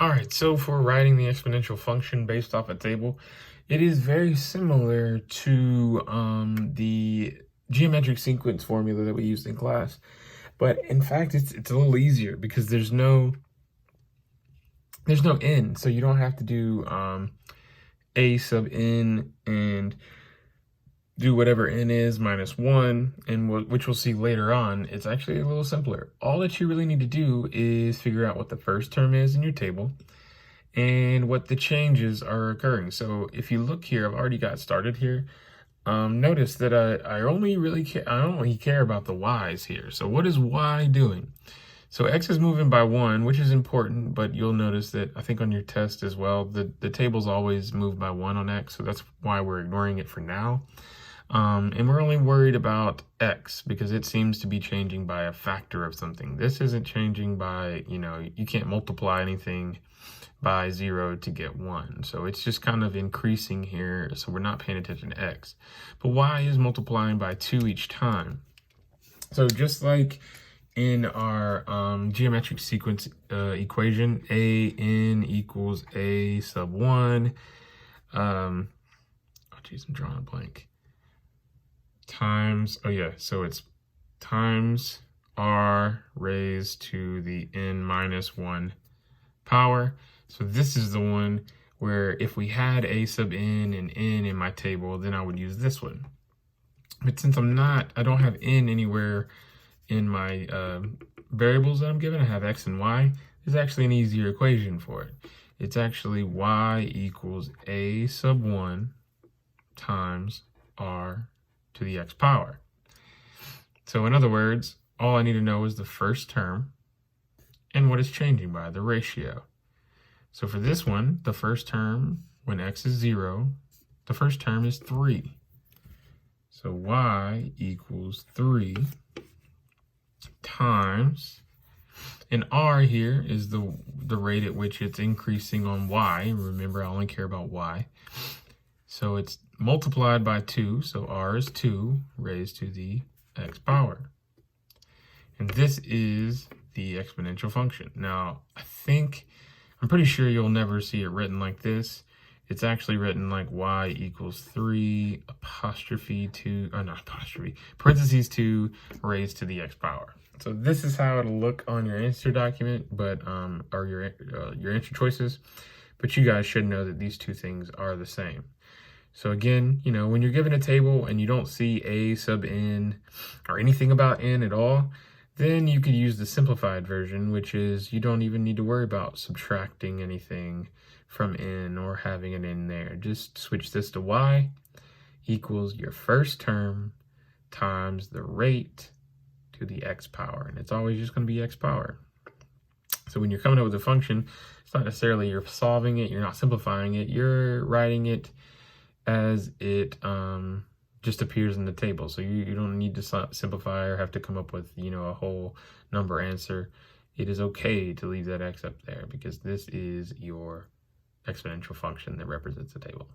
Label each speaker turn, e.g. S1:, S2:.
S1: All right, so for writing the exponential function based off a table, it is very similar to the geometric sequence formula that we used in class. But in fact, it's a little easier because there's no n, so you don't have to do a sub n and do whatever n is minus 1, and which we'll see later on. It's actually a little simpler. All that you really need to do is figure out what the first term is in your table and what the changes are occurring. So if you look here, I've already got started here. Notice that I only care about the y's here. So what is y doing? So x is moving by 1, which is important, but you'll notice that I think on your test as well, the tables always move by 1 on x, so that's why we're ignoring it for now. And we're only worried about x because it seems to be changing by a factor of something. This isn't changing by, you can't multiply anything by 0 to get 1. So it's just kind of increasing here, so we're not paying attention to x. But y is multiplying by 2 each time. So just like in our geometric sequence equation, a n equals a sub 1. Oh geez, I'm drawing a blank. Times, so it's times r raised to the n minus 1 power. So this is the one where if we had a sub n and n in my table, then I would use this one. But since I don't have n anywhere in my variables that I'm given, I have x and y, there's actually an easier equation for it. It's actually y equals a sub 1 times r to the x power. So in other words, all I need to know is the first term and what it's changing by, the ratio. So for this one, the first term, when x is 0, the first term is 3. So y equals 3 times, and r here is the rate at which it's increasing on y. Remember, I only care about y. So it's multiplied by 2, so r is 2 raised to the x power. And this is the exponential function. Now, I'm pretty sure you'll never see it written like this. It's actually written like y equals 3 parentheses 2 raised to the x power. So this is how it'll look on your answer document, but or your answer choices. But you guys should know that these two things are the same. So again, when you're given a table and you don't see a sub n or anything about n at all, then you could use the simplified version, which is you don't even need to worry about subtracting anything from n or having an n there. Just switch this to y equals your first term times the rate to the x power. And it's always just going to be x power. So when you're coming up with a function, it's not necessarily you're solving it, you're not simplifying it, you're writing it as it just appears in the table. So you don't need to simplify or have to come up with, a whole number answer. It is okay to leave that x up there because this is your exponential function that represents the table.